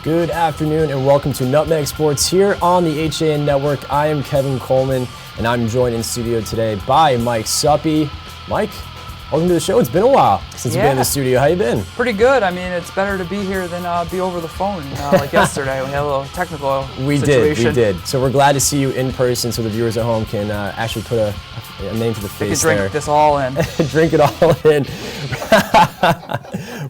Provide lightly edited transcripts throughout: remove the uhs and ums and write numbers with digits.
Good afternoon and welcome to Nutmeg Sports here on the HAN Network. I am Kevin Coleman and I'm joined in studio today by Mike Suppy. Mike, welcome to the show. It's been a while since you've been in the studio. How you been? Pretty good. I mean, it's better to be here than be over the phone like yesterday. We had a little technical situation. We did. So we're glad to see you in person so the viewers at home can actually put a name to the face there. They can drink this all in. Drink it all in.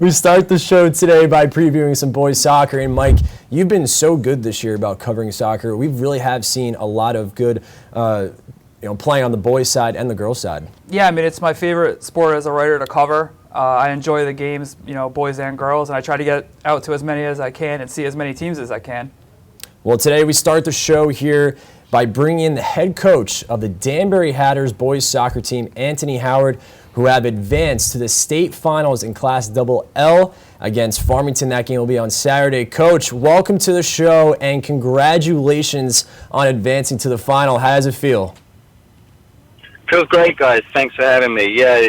We start the show today by previewing some boys soccer. And Mike, you've been so good this year about covering soccer. We really have seen a lot of good playing on the boys' side and the girls' side. Yeah, I mean, it's my favorite sport as a writer to cover. I enjoy the games, boys and girls, and I try to get out to as many as I can and see as many teams as I can. Well, today we start the show here by bringing in the head coach of the Danbury Hatters boys soccer team, Anthony Howard, who have advanced to the state finals in Class L against Farmington. That game will be on Saturday. Coach, welcome to the show and congratulations on advancing to the final. How does it feel? Feels great, guys. Thanks for having me. Yeah,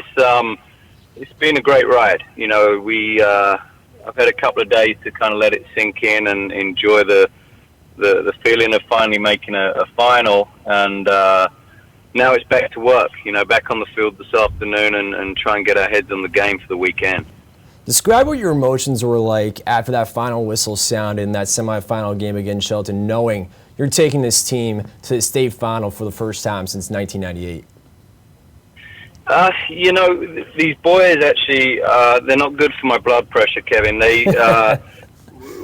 it's been a great ride. I've had a couple of days to kind of let it sink in and enjoy the feeling of finally making a final, and now it's back to work, back on the field this afternoon and try and get our heads on the game for the weekend. Describe what your emotions were like after that final whistle sounded in that semifinal game against Shelton, knowing you're taking this team to the state final for the first time since 1998. These boys actually, they're not good for my blood pressure, Kevin. They,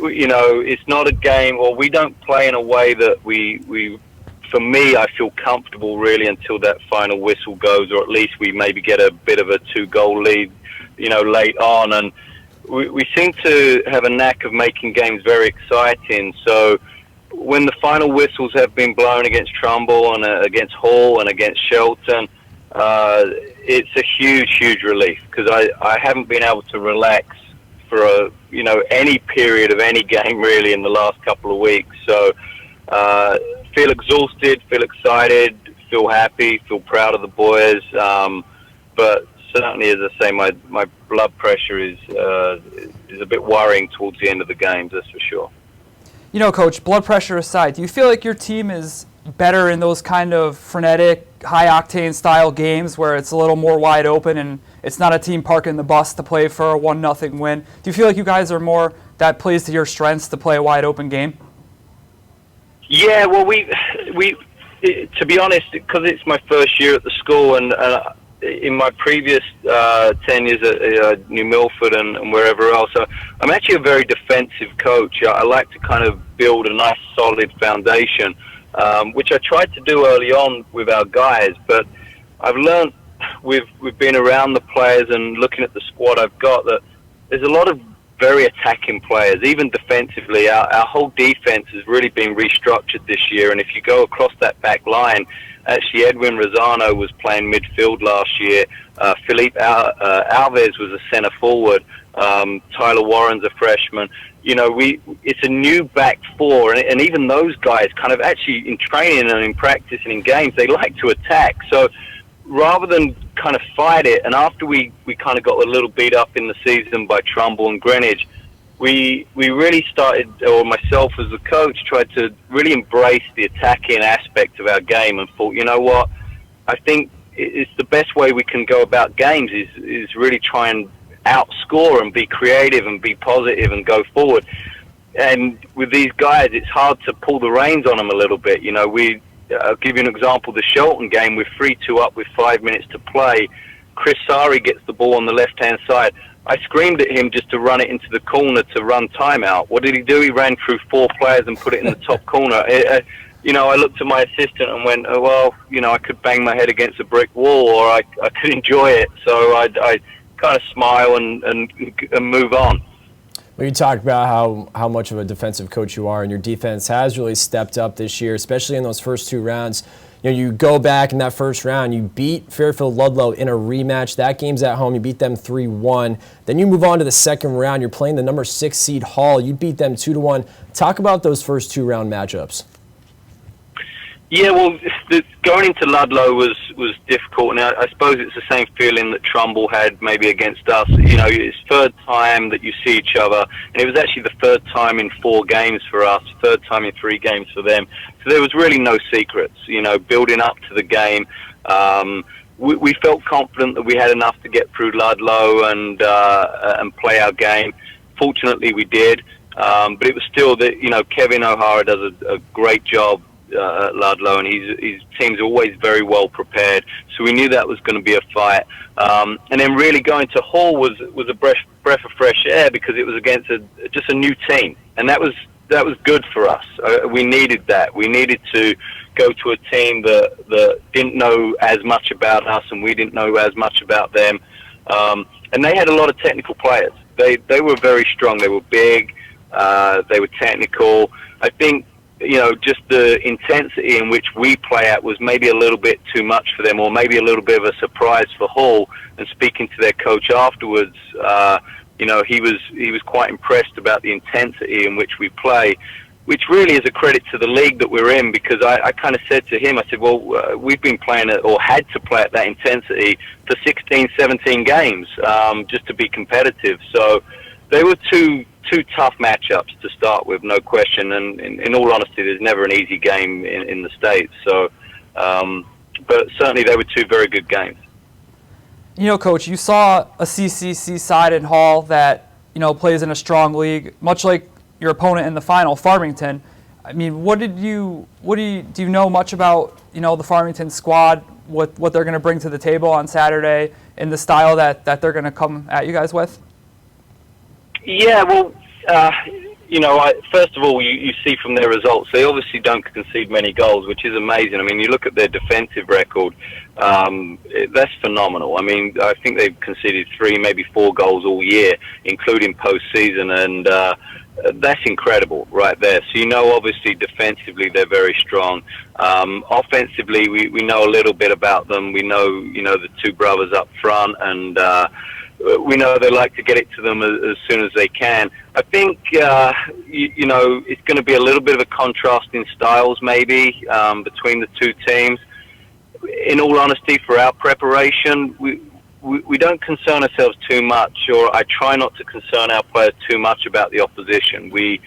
it's not a game, or we don't play in a way that we for me, I feel comfortable really until that final whistle goes, or at least we maybe get a bit of a 2-goal lead, late on. And we seem to have a knack of making games very exciting. So when the final whistles have been blown against Trumbull and against Hall and against Shelton, it's a huge relief, because I haven't been able to relax for any period of any game really in the last couple of weeks. So feel exhausted, feel excited, feel happy, feel proud of the boys. But certainly, as I say, my blood pressure is a bit worrying towards the end of the games, that's for sure. Coach, blood pressure aside, do you feel like your team is better in those kind of frenetic, high-octane style games where it's a little more wide open and it's not a team parking the bus to play for a 1-0 win? Do you feel like you guys are more that plays to your strengths to play a wide-open game? Yeah, well, to be honest, because it's my first year at the school, and in my previous 10 years at New Milford and wherever else, I'm actually a very defensive coach. I like to kind of build a nice, solid foundation, which I tried to do early on with our guys. But I've learned, we've been around the players and looking at the squad I've got, that there's a lot of very attacking players, even defensively. Our whole defense has really been restructured this year, and if you go across that back line, actually Edwin Rosano was playing midfield last year, Felipe Alves was a centre forward, Tyler Warren's a freshman. It's a new back four, and even those guys kind of actually in training and in practice and in games, they like to attack. So rather than kind of fight it, and after we kind of got a little beat up in the season by Trumbull and Greenwich, we really started, or myself as a coach, tried to really embrace the attacking aspect of our game and thought, you know what, I think it's the best way we can go about games is really try and outscore and be creative and be positive and go forward. And with these guys, it's hard to pull the reins on them a little bit. I'll give you an example. The Shelton game, we're 3-2 up with 5 minutes to play. Chris Sari gets the ball on the left-hand side. I screamed at him just to run it into the corner to run timeout. What did he do? He ran through 4 players and put it in the top corner. I looked at my assistant and went, I could bang my head against a brick wall, or I could enjoy it. So I kind of smile and move on. Well, you talked about how much of a defensive coach you are, and your defense has really stepped up this year, especially in those first 2 rounds. You go back in that first round, you beat Fairfield Ludlow in a rematch. That game's at home. You beat them 3-1. Then you move on to the second round. You're playing the number 6 seed Hall. You beat them 2-1. Talk about those first 2 round matchups. Yeah, well, going into Ludlow was difficult, and I suppose it's the same feeling that Trumbull had maybe against us. You know, it's third time that you see each other, and it was actually the third time in 4 games for us, third time in 3 games for them. So there was really no secrets, you know, building up to the game. We felt confident that we had enough to get through Ludlow and play our game. Fortunately, we did, but it was still that, you know, Kevin O'Hara does a great job at Ludlow, and his team's always very well prepared. So we knew that was going to be a fight. And then really going to Hull was a breath of fresh air, because it was against just a new team, and that was good for us. We needed that. We needed to go to a team that didn't know as much about us, and we didn't know as much about them. And they had a lot of technical players. They were very strong. They were big. They were technical. I think, you know, just the intensity in which we play at was maybe a little bit too much for them, or maybe a little bit of a surprise for Hull. And speaking to their coach afterwards, you know, he was quite impressed about the intensity in which we play, which really is a credit to the league that we're in, because I kind of said to him, I said, well, we've been playing or had to play at that intensity for 16, 17 games just to be competitive. So they were two tough matchups to start with, no question. And in all honesty, there's never an easy game in the States. So, but certainly they were 2 very good games. You know, Coach, you saw a CCC side in Hall that, you know, plays in a strong league, much like your opponent in the final, Farmington. I mean, do you know much about, you know, the Farmington squad, what they're going to bring to the table on Saturday, and the style that they're going to come at you guys with? Yeah, well, you know, first of all, you see from their results, they obviously don't concede many goals, which is amazing. I mean, you look at their defensive record, that's phenomenal. I mean, I think they've conceded 3, maybe 4 goals all year, including postseason, and that's incredible right there. So, you know, obviously defensively they're very strong. Offensively, we know a little bit about them. We know, you know, the 2 brothers up front, and we know they like to get it to them as soon as they can. I think, you know, it's going to be a little bit of a contrast in styles maybe between the 2 teams. In all honesty, for our preparation, we don't concern ourselves too much, or I try not to concern our players too much about the opposition. We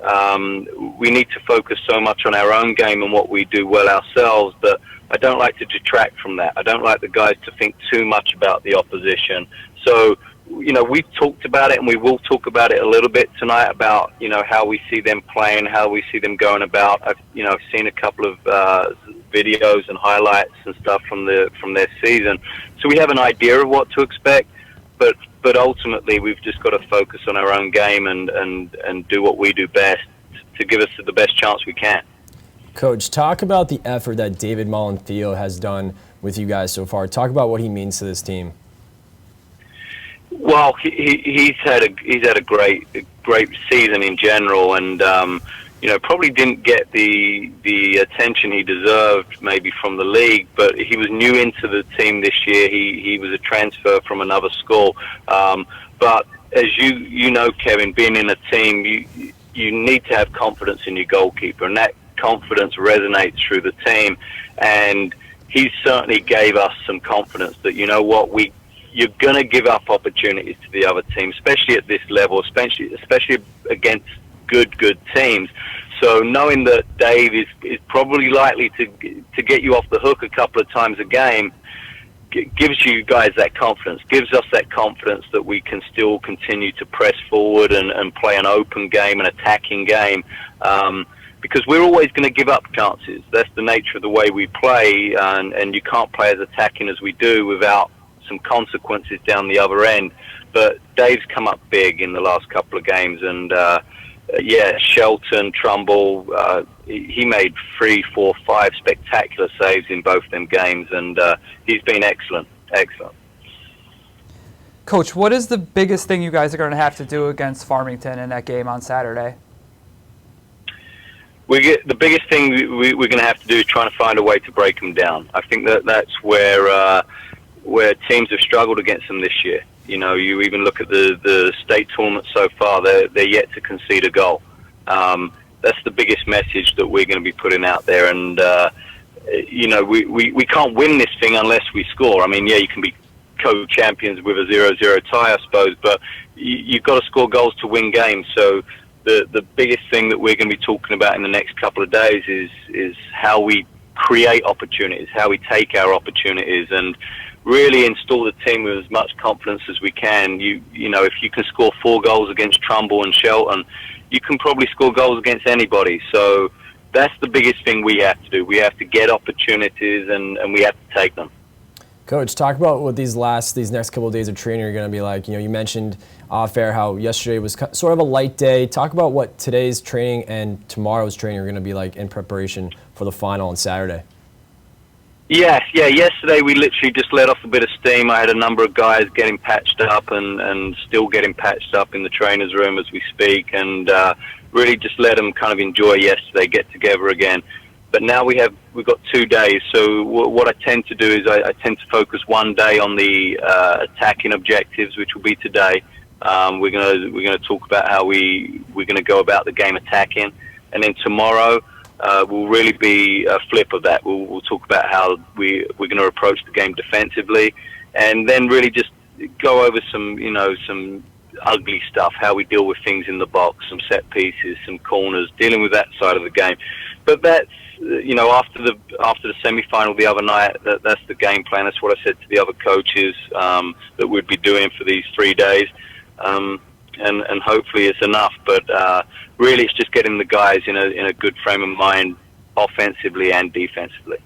need to focus so much on our own game and what we do well ourselves that I don't like to detract from that. I don't like the guys to think too much about the opposition. So, you know, we've talked about it, and we will talk about it a little bit tonight about, you know, how we see them playing, how we see them going about. I've seen a couple of videos and highlights and stuff from their season, so we have an idea of what to expect. But ultimately, we've just got to focus on our own game and do what we do best to give us the best chance we can. Coach, talk about the effort that David Mullen-Theo has done with you guys so far. Talk about what he means to this team. Well, he's had a great season in general, and you know, probably didn't get the attention he deserved maybe from the league, but he was new into the team this year. He was a transfer from another school, but as you know, Kevin, being in a team, you need to have confidence in your goalkeeper, and that confidence resonates through the team. And he certainly gave us some confidence that, you know what, you're going to give up opportunities to the other team, especially at this level, especially against good teams. So knowing that Dave is probably likely to get you off the hook a couple of times a game gives you guys that confidence, gives us that confidence that we can still continue to press forward and play an open game, an attacking game, because we're always going to give up chances. That's the nature of the way we play, and you can't play as attacking as we do without some consequences down the other end. But Dave's come up big in the last couple of games, and yeah, Shelton, Trumbull, he made 3, 4, 5 spectacular saves in both them games, and he's been excellent. Coach, what is the biggest thing you guys are going to have to do against Farmington in that game on Saturday? The biggest thing we're going to have to do is trying to find a way to break them down. I think that's where teams have struggled against them this year. You know, you even look at the state tournament so far; they're yet to concede a goal. That's the biggest message that we're going to be putting out there. And we can't win this thing unless we score. I mean, yeah, you can be co-champions with a 0-0 tie, I suppose, but you've got to score goals to win games. So the biggest thing that we're going to be talking about in the next couple of days is how we create opportunities, how we take our opportunities, and really install the team with as much confidence as we can. If you can score 4 goals against Trumbull and Shelton, you can probably score goals against anybody. So that's the biggest thing we have to do. We have to get opportunities, and we have to take them. Coach, talk about what these next couple of days of training are going to be like. You mentioned off-air how yesterday was sort of a light day. Talk about what today's training and tomorrow's training are going to be like in preparation for the final on Saturday. Yeah. Yesterday we literally just let off a bit of steam. I had a number of guys getting patched up and still getting patched up in the trainer's room as we speak, and really just let them kind of enjoy yesterday, get together again. But now we've got 2 days. So what I tend to do is I tend to focus one day on the attacking objectives, which will be today. We're gonna talk about how we're gonna go about the game attacking, and then tomorrow will really be a flip of that. We'll talk about how we're going to approach the game defensively, and then really just go over some ugly stuff, how we deal with things in the box, some set pieces, some corners, dealing with that side of the game. But that's after the semi-final the other night, that's the game plan. That's what I said to the other coaches that we'd be doing for these 3 days. And hopefully it's enough, but really it's just getting the guys in a good frame of mind offensively and defensively.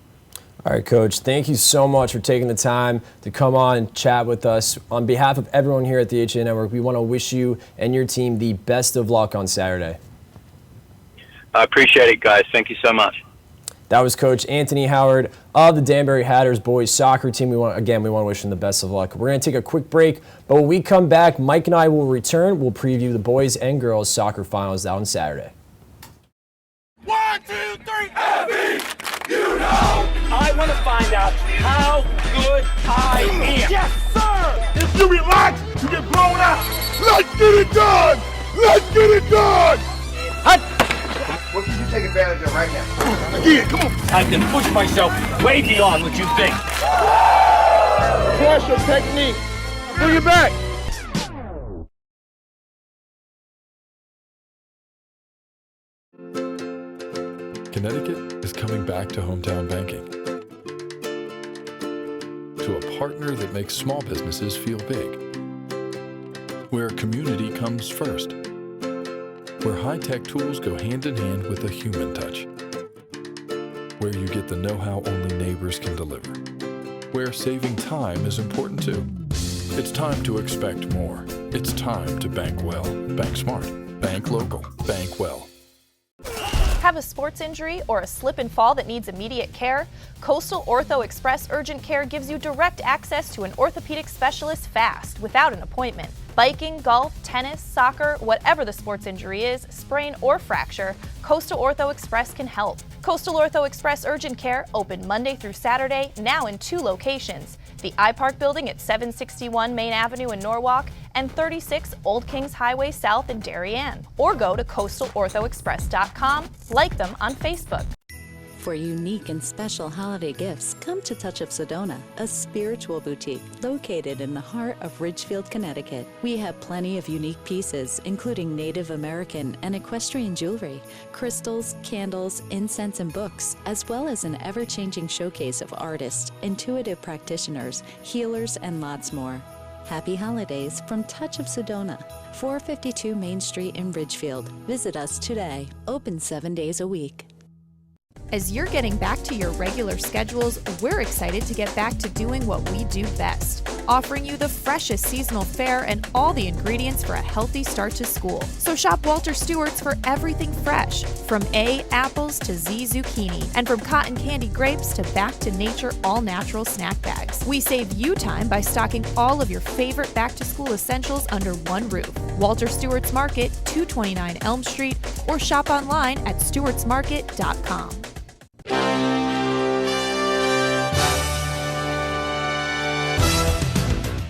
All right, Coach, thank you so much for taking the time to come on and chat with us. On behalf of everyone here at the HAN Network, we want to wish you and your team the best of luck on Saturday. I appreciate it, guys. Thank you so much. That was Coach Anthony Howard of the Danbury Hatters boys soccer team. We want to wish him the best of luck. We're going to take a quick break, but when we come back, Mike and I will return. We'll preview the boys and girls soccer finals out on Saturday. 1, 2, 3, Abby, I want to find out how good I am. Yes, sir! If you relax, you get blown out. Let's get it done! Let's get it done! What can you take advantage of right now? Again, come on. I can push myself way beyond what you think. Pressure technique. Bring it back. Connecticut is coming back to hometown banking. To a partner that makes small businesses feel big. Where community comes first. Where high-tech tools go hand in hand with a human touch. Where you get the know-how only neighbors can deliver. Where saving time is important too. It's time to expect more. It's time to bank well. Bank smart. Bank local. Bank well. Have a sports injury or a slip and fall that needs immediate care? Coastal Ortho Express Urgent Care gives you direct access to an orthopedic specialist fast, without an appointment. Biking, golf, tennis, soccer, whatever the sports injury is, sprain or fracture, Coastal Ortho Express can help. Coastal Ortho Express Urgent Care, open Monday through Saturday, now in 2 locations. The iPark building at 761 Main Avenue in Norwalk and 36 Old Kings Highway South in Darien. Or go to coastalorthoexpress.com, like them on Facebook. For unique and special holiday gifts, come to Touch of Sedona, a spiritual boutique located in the heart of Ridgefield, Connecticut. We have plenty of unique pieces, including Native American and equestrian jewelry, crystals, candles, incense, and books, as well as an ever-changing showcase of artists, intuitive practitioners, healers, and lots more. Happy holidays from Touch of Sedona, 452 Main Street in Ridgefield. Visit us today. Open 7 days a week. As you're getting back to your regular schedules, we're excited to get back to doing what we do best, offering you the freshest seasonal fare and all the ingredients for a healthy start to school. So shop Walter Stewart's for everything fresh, from A, apples to Z, zucchini, and from cotton candy grapes to back to nature all-natural snack bags. We save you time by stocking all of your favorite back-to-school essentials under one roof. Walter Stewart's Market, 229 Elm Street, or shop online at stewartsmarket.com.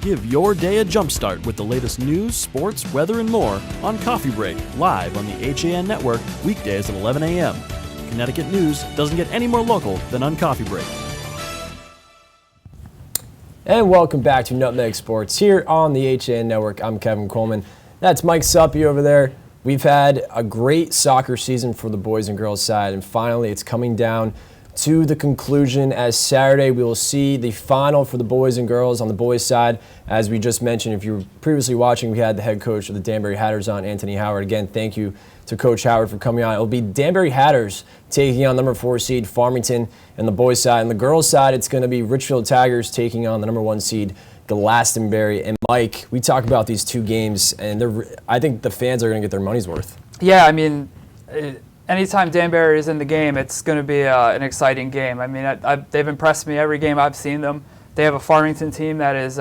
Give your day a jumpstart with the latest news, sports, weather, and more on Coffee Break, live on the HAN Network, weekdays at 11 a.m. Connecticut news doesn't get any more local than on Coffee Break. And welcome back to Nutmeg Sports here on the HAN Network. I'm Kevin Coleman. That's Mike Suppy over there. We've had a great soccer season for the boys and girls side, and finally it's coming down to the conclusion as Saturday we will see the final for the boys and girls on the boys side. As we just mentioned, if you were previously watching, we had the head coach of the Danbury Hatters on, Anthony Howard. Again, thank you to Coach Howard for coming on. It will be Danbury Hatters taking on number 4 seed Farmington and the boys side. And the girls side, it's going to be Richfield Tigers taking on the number 1 seed Glastonbury. And Mike, we talk about these two games, and I think the fans are going to get their money's worth. Yeah, I mean, anytime Danbury is in the game, it's going to be an exciting game. I mean, they've impressed me every game I've seen them. They have a Farmington team that is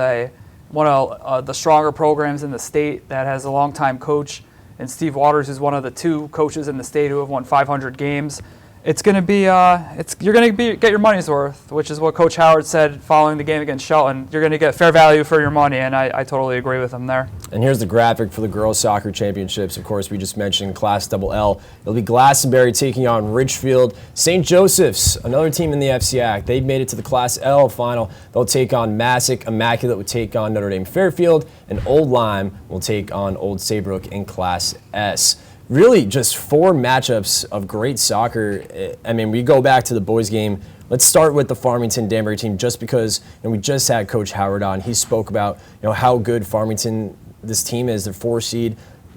one of the stronger programs in the state, that has a longtime coach, and Steve Waters is one of the 2 coaches in the state who have won 500 games. It's going to be you're going to get your money's worth, which is what Coach Howard said following the game against Shelton. You're going to get fair value for your money, and I totally agree with him there. And here's the graphic for the girls soccer championships. Of course, we just mentioned Class Double L. It'll be Glastonbury taking on Richfield. St. Joseph's, another team in the FCAC, they've made it to the Class L final. They'll take on Massac. Immaculate will take on Notre Dame Fairfield, and Old Lyme will take on Old Saybrook in Class S. Really just 4 matchups of great soccer. I mean, we go back to the boys game. Let's start with the Farmington Danbury team, just because we just had Coach Howard on. He spoke about how good Farmington, this team is, their 4 seed.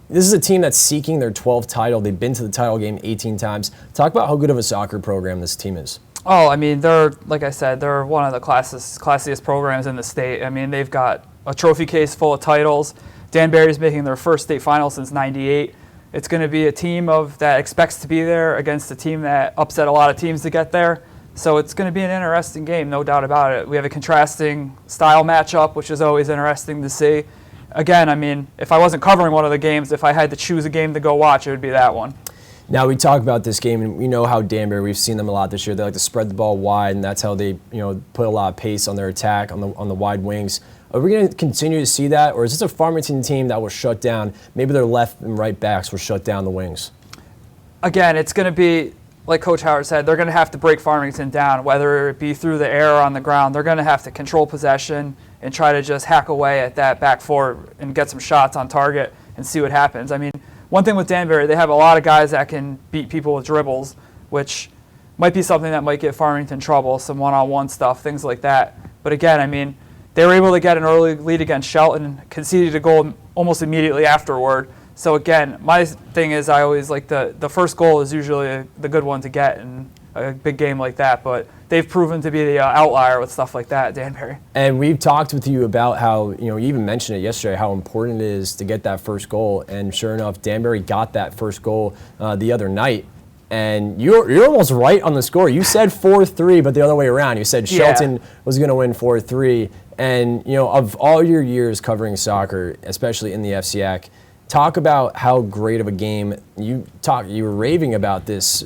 This is a team that's seeking their 12th title. They've been to the title game 18 times. Talk about how good of a soccer program this team is. Oh, I mean, like I said, they're one of the classiest programs in the state. I mean, they've got a trophy case full of titles. Danbury's making their first state final since '98. It's going to be a team that expects to be there against a team that upset a lot of teams to get there. So it's going to be an interesting game, no doubt about it. We have a contrasting style matchup, which is always interesting to see. Again, I mean, if I wasn't covering one of the games, if I had to choose a game to go watch, it would be that one. Now, we talk about this game, and we know how Danbury, we've seen them a lot this year. They like to spread the ball wide, and that's how they put a lot of pace on their attack on the wide wings. Are we going to continue to see that, or is this a Farmington team that will shut down, maybe their left and right backs will shut down the wings? Again, it's going to be, like Coach Howard said, they're going to have to break Farmington down, whether it be through the air or on the ground. They're going to have to control possession and try to just hack away at that back four and get some shots on target and see what happens. I mean, one thing with Danbury, they have a lot of guys that can beat people with dribbles, which might be something that might give Farmington trouble, some one-on-one stuff, things like that. But again, I mean, they were able to get an early lead against Shelton, conceded a goal almost immediately afterward. So again, my thing is I always like the first goal is usually the good one to get in a big game like that. But they've proven to be the outlier with stuff like that at Danbury. And we've talked with you about how, you even mentioned it yesterday, how important it is to get that first goal. And sure enough, Danbury got that first goal the other night. And you're almost right on the score. You said 4-3, but the other way around. You said Shelton was going to win 4-3. And, of all your years covering soccer, especially in the FCAC, talk about how great of a game you were raving about this,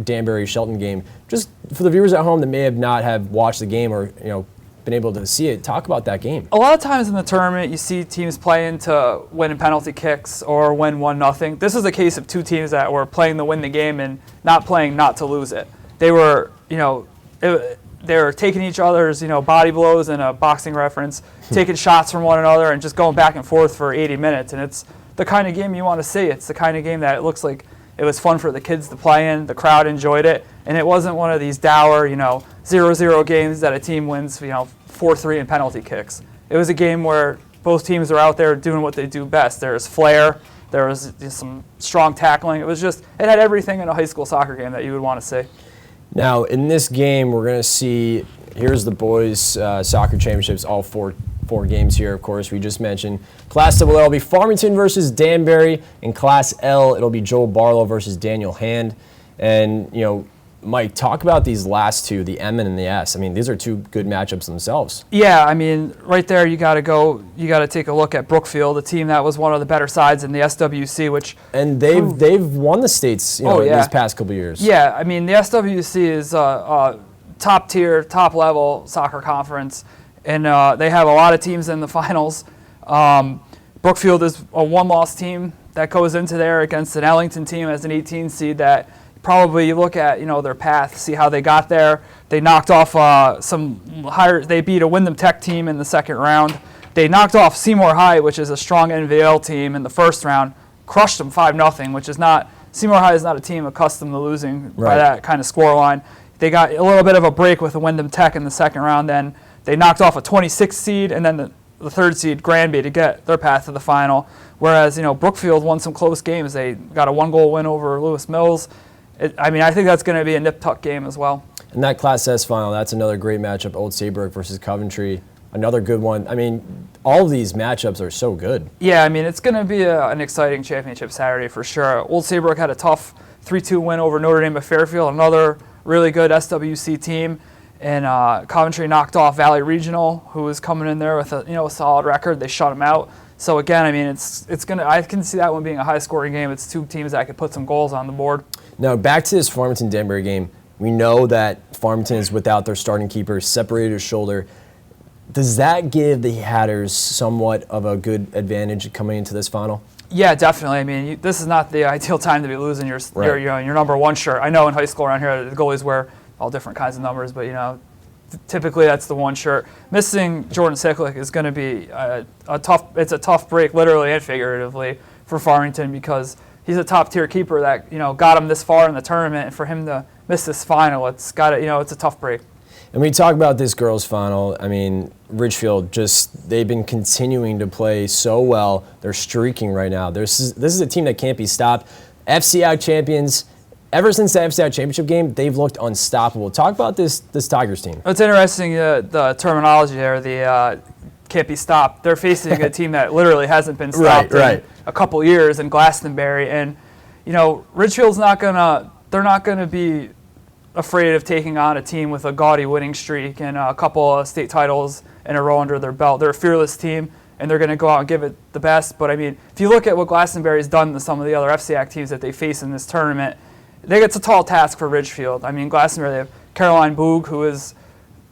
Danbury-Shelton game. Just for the viewers at home that may have not have watched the game or, been able to see it, talk about that game. A lot of times in the tournament, you see teams playing to win in penalty kicks or win 1-0. This is a case of 2 teams that were playing to win the game and not playing not to lose it. They were, they're taking each other's, body blows in a boxing reference, taking shots from one another and just going back and forth for 80 minutes. And it's the kind of game you want to see. It's the kind of game that it looks like it was fun for the kids to play in. The crowd enjoyed it. And it wasn't one of these dour, 0-0 games that a team wins, 4-3 in penalty kicks. It was a game where both teams are out there doing what they do best. There was flair. There was some strong tackling. It had everything in a high school soccer game that you would want to see. Now, in this game, we're going to see, here's the boys' soccer championships, all four games here, of course. We just mentioned Class Double L will be Farmington versus Danbury. In Class L, it'll be Joel Barlow versus Daniel Hand. And, Mike, talk about these last 2, the M and the S. I mean, these are 2 good matchups themselves. Yeah, I mean, right there you got to take a look at Brookfield, a team that was one of the better sides in the SWC, and they've won the states, in these past couple of years. Yeah, I mean, the SWC is a top tier, top level soccer conference, and they have a lot of teams in the finals. Brookfield is a 1-loss team that goes into there against an Ellington team as an 18 seed that probably you look at, their path, see how they got there. They knocked off they beat a Windham Tech team in the second round. They knocked off Seymour High, which is a strong NVL team, in the first round, crushed them 5-0, which is not, Seymour High is not a team accustomed to losing by that kind of score line. They got a little bit of a break with the Windham Tech in the second round. Then they knocked off a 26th seed and then the third seed, Granby, to get their path to the final. Whereas, Brookfield won some close games. They got a 1-goal win over Lewis Mills. I think that's going to be a nip-tuck game as well. And that Class S final, that's another great matchup, Old Saybrook versus Coventry. Another good one. All of these matchups are so good. Yeah, it's going to be an exciting championship Saturday for sure. Old Saybrook had a tough 3-2 win over Notre Dame at Fairfield, another really good SWC team. And Coventry knocked off Valley Regional, who was coming in there with a solid record. They shut them out. So again, I can see that one being a high-scoring game. It's two teams that could put some goals on the board. Now back to this Farmington-Danbury game. We know that Farmington is without their starting keeper, separated his shoulder. Does that give the Hatters somewhat of a good advantage coming into this final? Yeah, definitely. This is not the ideal time to be losing your number one shirt. I know in high school around here, the goalies wear all different kinds of numbers, but typically that's the one shirt. Missing Jordan Siklik is going to be a tough break, literally and figuratively, for Farmington, because he's a top-tier keeper that got him this far in the tournament, and for him to miss this final, it's a tough break. And we talk about this girls' final. Ridgefield they've been continuing to play so well. They're streaking right now. This is a team that can't be stopped. FCI champions. Ever since the FCI championship game, they've looked unstoppable. Talk about this Tigers team. It's interesting, the terminology there, the can't be stopped. They're facing a team that literally hasn't been stopped in a couple years in Glastonbury. And, Ridgefield's not going to be afraid of taking on a team with a gaudy winning streak and a couple of state titles in a row under their belt. They're a fearless team, and they're going to go out and give it the best. But, if you look at what Glastonbury's done to some of the other FCIAC teams that they face in this tournament, it's a tall task for Ridgefield. Glastonbury, they have Caroline Boog, who is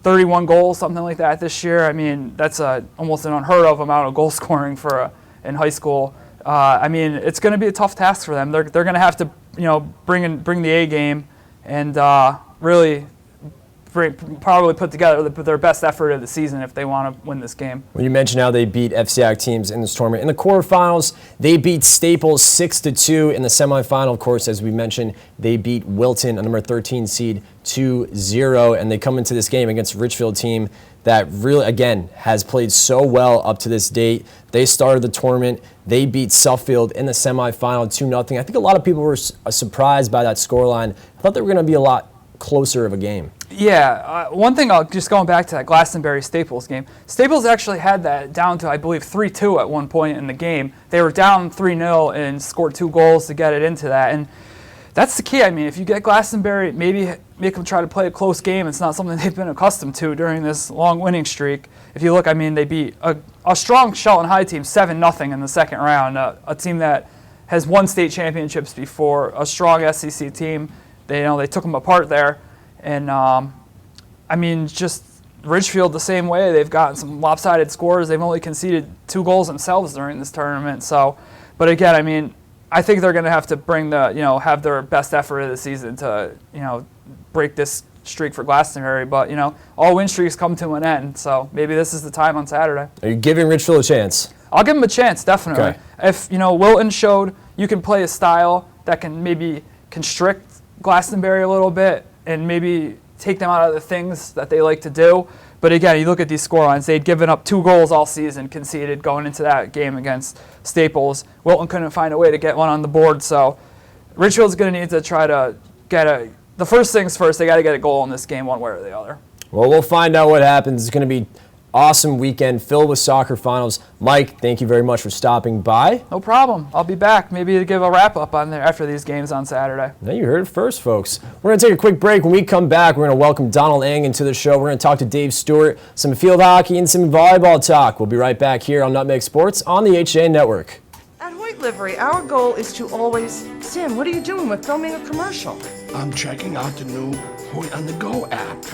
31 goals, something like that this year. That's almost an unheard of amount of goal scoring in high school. It's going to be a tough task for them. They're going to have to, bring the A game and really probably put together their best effort of the season if they want to win this game. Well, you mentioned how they beat FCIAC teams in this tournament. In the quarterfinals, they beat Staples 6-2. In the semifinal, of course, as we mentioned, they beat Wilton, a number 13 seed, 2-0. And they come into this game against a Ridgefield team that really, again, has played so well up to this date. They started the tournament. They beat Suffield in the semifinal 2-0. I think a lot of people were surprised by that scoreline. I thought they were going to be a lot closer of a game. Yeah, one thing, just going back to that Glastonbury-Staples game, Staples actually had that down to, I believe, 3-2 at one point in the game. They were down 3-0 and scored 2 goals to get it into that. And that's the key. If you get Glastonbury, maybe make them try to play a close game. It's not something they've been accustomed to during this long winning streak. If you look, they beat a strong Shelton High team 7-0 in the second round, a team that has won state championships before, a strong SEC team. They took them apart there. And, just Ridgefield the same way. They've gotten some lopsided scores. They've only conceded 2 goals themselves during this tournament. So, but again, I think they're going to have to bring have their best effort of the season to, break this streak for Glastonbury. But, all win streaks come to an end. So maybe this is the time on Saturday. Are you giving Ridgefield a chance? I'll give them a chance, definitely. Okay. If, Wilton showed you can play a style that can maybe constrict Glastonbury a little bit and maybe take them out of the things that they like to do. But again, you look at these scorelines, they'd given up 2 goals all season, conceded going into that game against Staples. Wilton couldn't find a way to get one on the board, so Ridgefield's going to need to try to get the first things first, they got to get a goal in this game one way or the other. Well, we'll find out what happens. It's going to be awesome weekend filled with soccer finals. Mike, thank you very much for stopping by. No problem. I'll be back maybe to give a wrap-up on there after these games on Saturday. Now you heard it first, folks. We're going to take a quick break. When we come back, we're going to welcome Donald Eng into the show. We're going to talk to Dave Stewart, some field hockey, and some volleyball talk. We'll be right back here on Nutmeg Sports on the HAN Network. At Hoyt Livery, our goal is to always... Tim, what are you doing? We're filming a commercial. I'm checking out the new Hoyt on the Go app.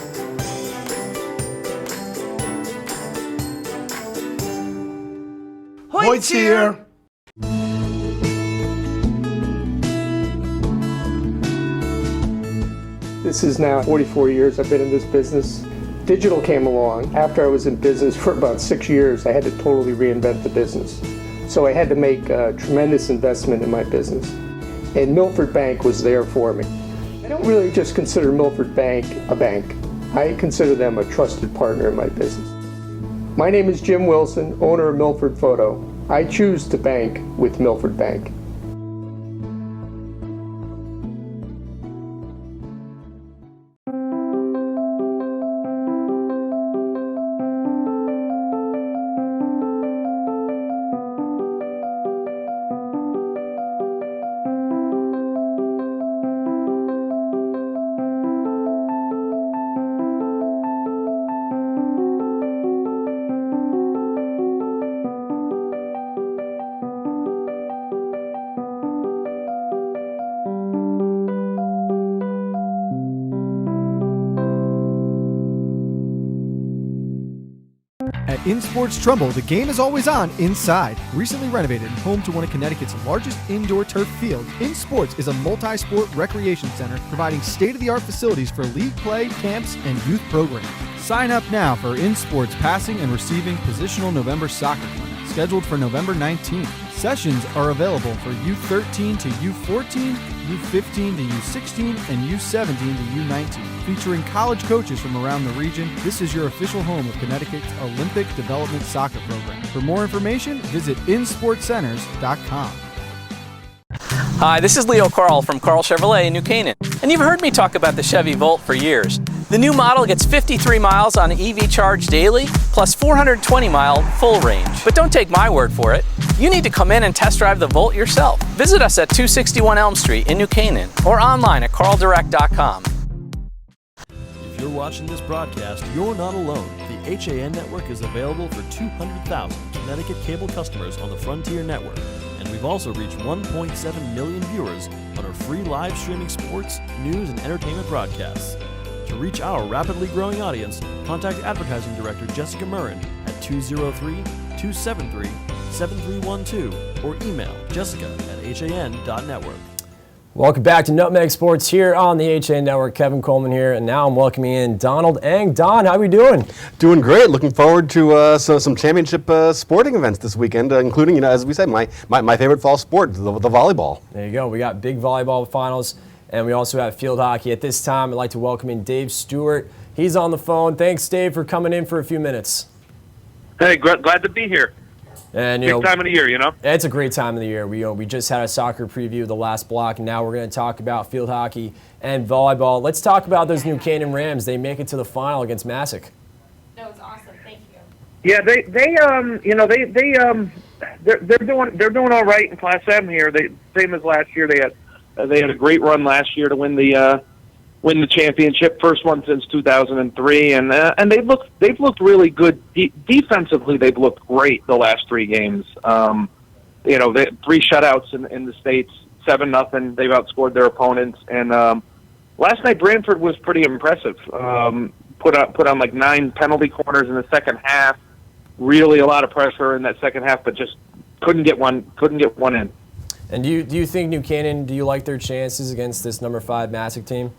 Hoyt's here! This is now 44 years I've been in this business. Digital came along. After I was in business for about 6 years, I had to totally reinvent the business. So I had to make a tremendous investment in my business. And Milford Bank was there for me. I don't really just consider Milford Bank a bank. I consider them a trusted partner in my business. My name is Jim Wilson, owner of Milford Photo. I choose to bank with Milford Bank. At In Sports Trumbull, the game is always on inside. Recently renovated and home to one of Connecticut's largest indoor turf fields, In Sports is a multi-sport recreation center providing state-of-the-art facilities for league play, camps, and youth programs. Sign up now for In Sports Passing and Receiving Positional November Soccer Clinic, scheduled for November 19th. Sessions are available for U13 to U14, U15 to U16, and U17 to U19. Featuring college coaches from around the region, this is your official home of Connecticut's Olympic Development Soccer Program. For more information, visit insportcenters.com. Hi, this is Leo Carl from Carl Chevrolet in New Canaan, and you've heard me talk about the Chevy Volt for years. The new model gets 53 miles on EV charge daily, plus 420-mile full range. But don't take my word for it. You need to come in and test drive the Volt yourself. Visit us at 261 Elm Street in New Canaan or online at carldirect.com. If you're watching this broadcast, you're not alone. The HAN Network is available for 200,000 Connecticut cable customers on the Frontier Network. And we've also reached 1.7 million viewers on our free live streaming sports, news, and entertainment broadcasts. To reach our rapidly growing audience, contact Advertising Director Jessica Murrin at 203-273-7312 or email jessica@han.network. Welcome back to Nutmeg Sports here on the HAN Network. Kevin Coleman here, and now I'm welcoming in Donald Eng. Don, how are we doing? Doing great. Looking forward to some championship sporting events this weekend, including, as we said, my favorite fall sport, the volleyball. There you go. We got big volleyball finals, and we also have field hockey. At this time, I'd like to welcome in Dave Stewart. He's on the phone. Thanks, Dave, for coming in for a few minutes. Hey, glad to be here. And big time of the year, you know. It's a great time of the year. We just had a soccer preview of the last block, and now we're going to talk about field hockey and volleyball. Let's talk about those New Canaan Rams. They make it to the final against Massac. That was awesome. Thank you. Yeah, they're doing all right in Class M here. Same as last year. They had a great run last year to win the championship, first one since 2003, and they've looked really good defensively. They've looked great the last three games. They 3 shutouts in the States, 7-0. They've outscored their opponents, and last night Brantford was pretty impressive. Put on like 9 penalty corners in the second half. Really a lot of pressure in that second half, but just couldn't get one in. And do you think New Canaan? Do you like their chances against this number 5 Massac team?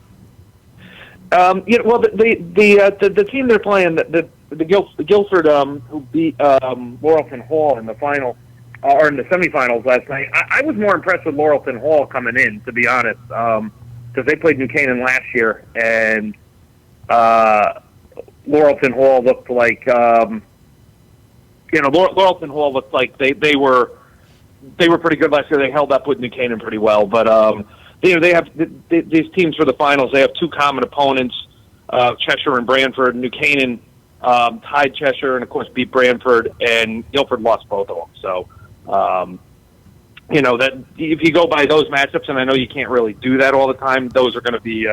Well, the team they're playing, the Guilford, who beat Laurelton Hall in the final or in the semifinals last night. I was more impressed with Laurelton Hall coming in, to be honest, because they played New Canaan last year, and Laurelton Hall looked like Laurelton Hall looked like they were pretty good last year. They held up with New Canaan pretty well, but. They have these teams for the finals. They have 2 common opponents, Cheshire and Brantford. New Canaan tied Cheshire and, of course, beat Brantford, and Guilford lost both of them. So, that if you go by those matchups, and I know you can't really do that all the time, those are going to be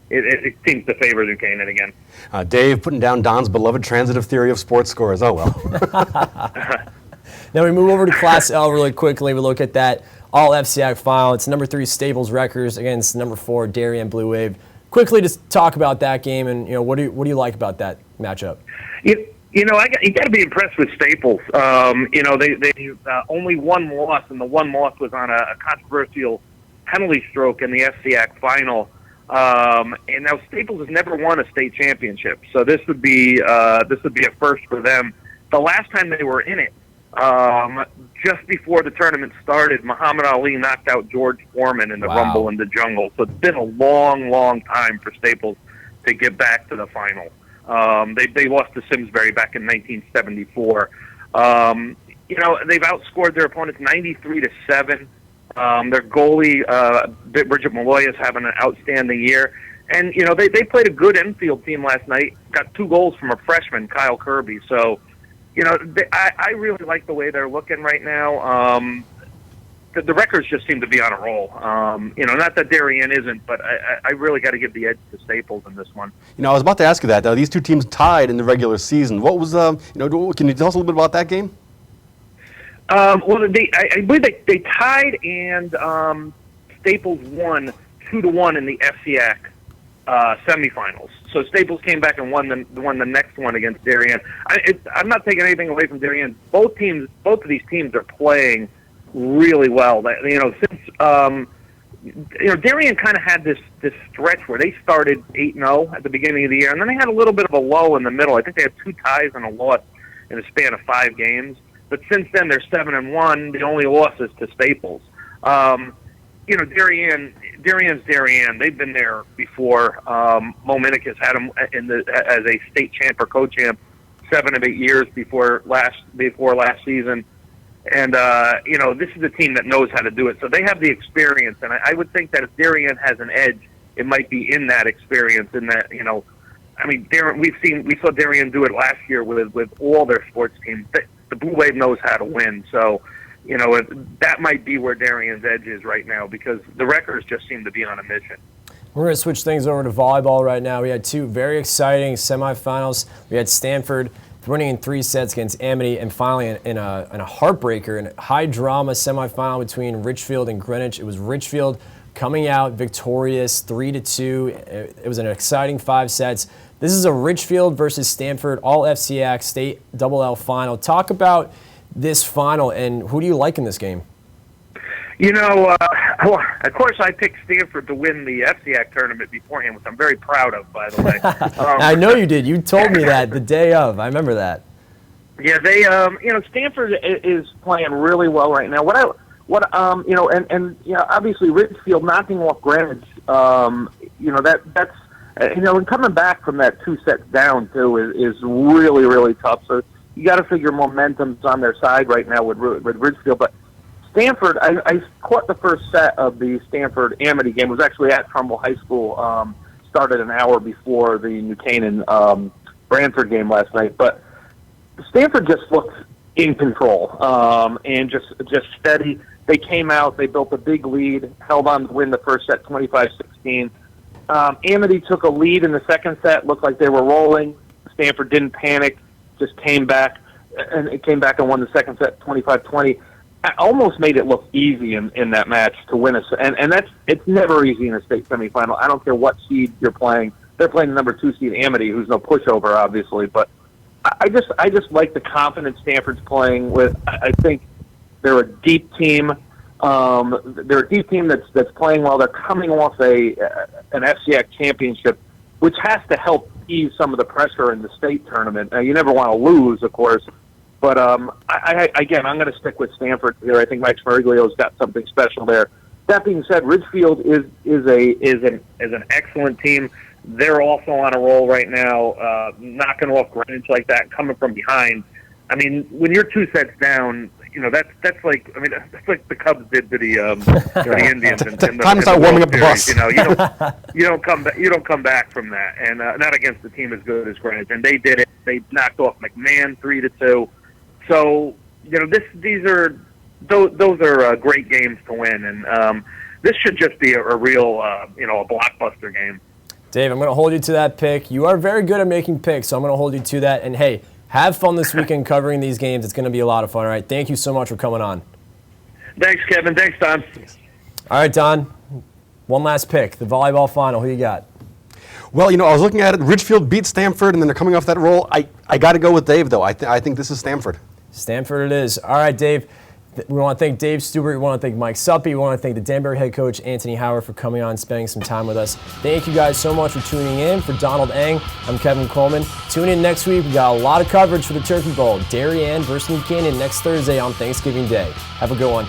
it seems to favor New Canaan again. Dave putting down Don's beloved transitive theory of sports scores. Oh, well. Now we move over to Class L really quickly. We look at that all-FCIAC final. It's number 3 Staples Wreckers against number 4 Darien Blue Wave. Quickly, just talk about that game, and what do you like about that matchup? You got to be impressed with Staples. They only one loss, and the one loss was on a controversial penalty stroke in the FCIAC final. And now Staples has never won a state championship, so this would be a first for them. The last time they were in it, just before the tournament started, Muhammad Ali knocked out George Foreman in the Rumble in the Jungle. So it's been a long, long time for Staples to get back to the final. They lost to Simsbury back in 1974. They've outscored their opponents 93-7. Their goalie, Bridget Malloy, is having an outstanding year. And, they played a good Enfield team last night, got 2 goals from a freshman, Kyle Kirby. So, I really like the way they're looking right now. The records just seem to be on a roll. Not that Darien isn't, but I really got to give the edge to Staples in this one. I was about to ask you that. These two teams tied in the regular season. What was, can you tell us a little bit about that game? I believe they tied, and Staples won 2-1 in the FCAC semifinals. So Staples came back and won the next one against Darien. I'm not taking anything away from Darien. Both of these teams are playing really well. Since Darien kind of had this stretch where they started 8-0 at the beginning of the year, and then they had a little bit of a lull in the middle. I think they had 2 ties and a loss in a span of 5 games. But since then, they're 7-1. The only loss is to Staples. Darien's Darien. They've been there before. Mo Minnick has had them as a state champ or co-champ 7 of 8 years before last season. And this is a team that knows how to do it. So they have the experience. And I would think that if Darien has an edge, it might be in that experience. In that we saw Darien do it last year with all their sports teams. The Blue Wave knows how to win. So, that might be where Darien's edge is right now because the records just seem to be on a mission. We're going to switch things over to volleyball right now. We had 2 very exciting semifinals. We had Stanford winning in 3 sets against Amity, and finally in a heartbreaker and high drama semifinal between Richfield and Greenwich. It was Richfield coming out victorious 3-2. It was an exciting 5 sets. This is a Richfield versus Stanford all FCAC state double L final. Talk about this final and who do you like in this game? Of course I picked Stanford to win the FCAC tournament beforehand, which I'm very proud of, by the way. I know you did. You told me that the day of. I remember that. Yeah, they, Stanford is playing really well right now. Obviously Richfield knocking off Greenwich, that's. And coming back from that 2 sets down too is really, really tough. So you got to figure momentum's on their side right now with Ridgefield. But Stanford, I caught the first set of the Stanford Amity game. It was actually at Trumbull High School. Started an hour before the New Canaan Brantford game last night. But Stanford just looked in control and just steady. They came out, they built a big lead, held on to win the first set 25-16. Amity took a lead in the second set, looked like they were rolling. Stanford didn't panic, just came back and won the second set 25-20. Almost made it look easy in that match to win and it's never easy in a state semifinal. I don't care what seed you're playing. They're playing the number 2 seed Amity, who's no pushover, obviously. But I just like the confidence Stanford's playing with. I think they're a deep team. They're a deep team that's playing well. They're coming off an FCAC championship, which has to help ease some of the pressure in the state tournament. You never want to lose, of course, but I'm going to stick with Stanford here. I think Mike Smeriglio's got something special there. That being said, Ridgefield is an excellent team. They're also on a roll right now, knocking off Greenwich like that, coming from behind. I mean, when you're 2 sets down, that's like the Cubs did to the Indians. Time to start warming up the bus. You don't come back from that, and not against a team as good as Greenwich. And they did it. They knocked off McMahon 3-2. So those are great games to win, and this should just be a real a blockbuster game. Dave, I'm going to hold you to that pick. You are very good at making picks, so I'm going to hold you to that. And hey, have fun this weekend covering these games. It's going to be a lot of fun. All right, thank you so much for coming on. Thanks, Kevin. Thanks, Don. All right, Don, one last pick, the volleyball final. Who you got? Well, I was looking at it. Ridgefield beat Stanford, and then they're coming off that roll. I got to go with Dave, though. I think this is Stanford. Stanford it is. All right, Dave. We want to thank Dave Stewart. We want to thank Mike Suppy. We want to thank the Danbury head coach, Anthony Howard, for coming on and spending some time with us. Thank you guys so much for tuning in. For Donald Eng, I'm Kevin Coleman. Tune in next week. We got a lot of coverage for the Turkey Bowl. Darien versus New Canaan next Thursday on Thanksgiving Day. Have a good one.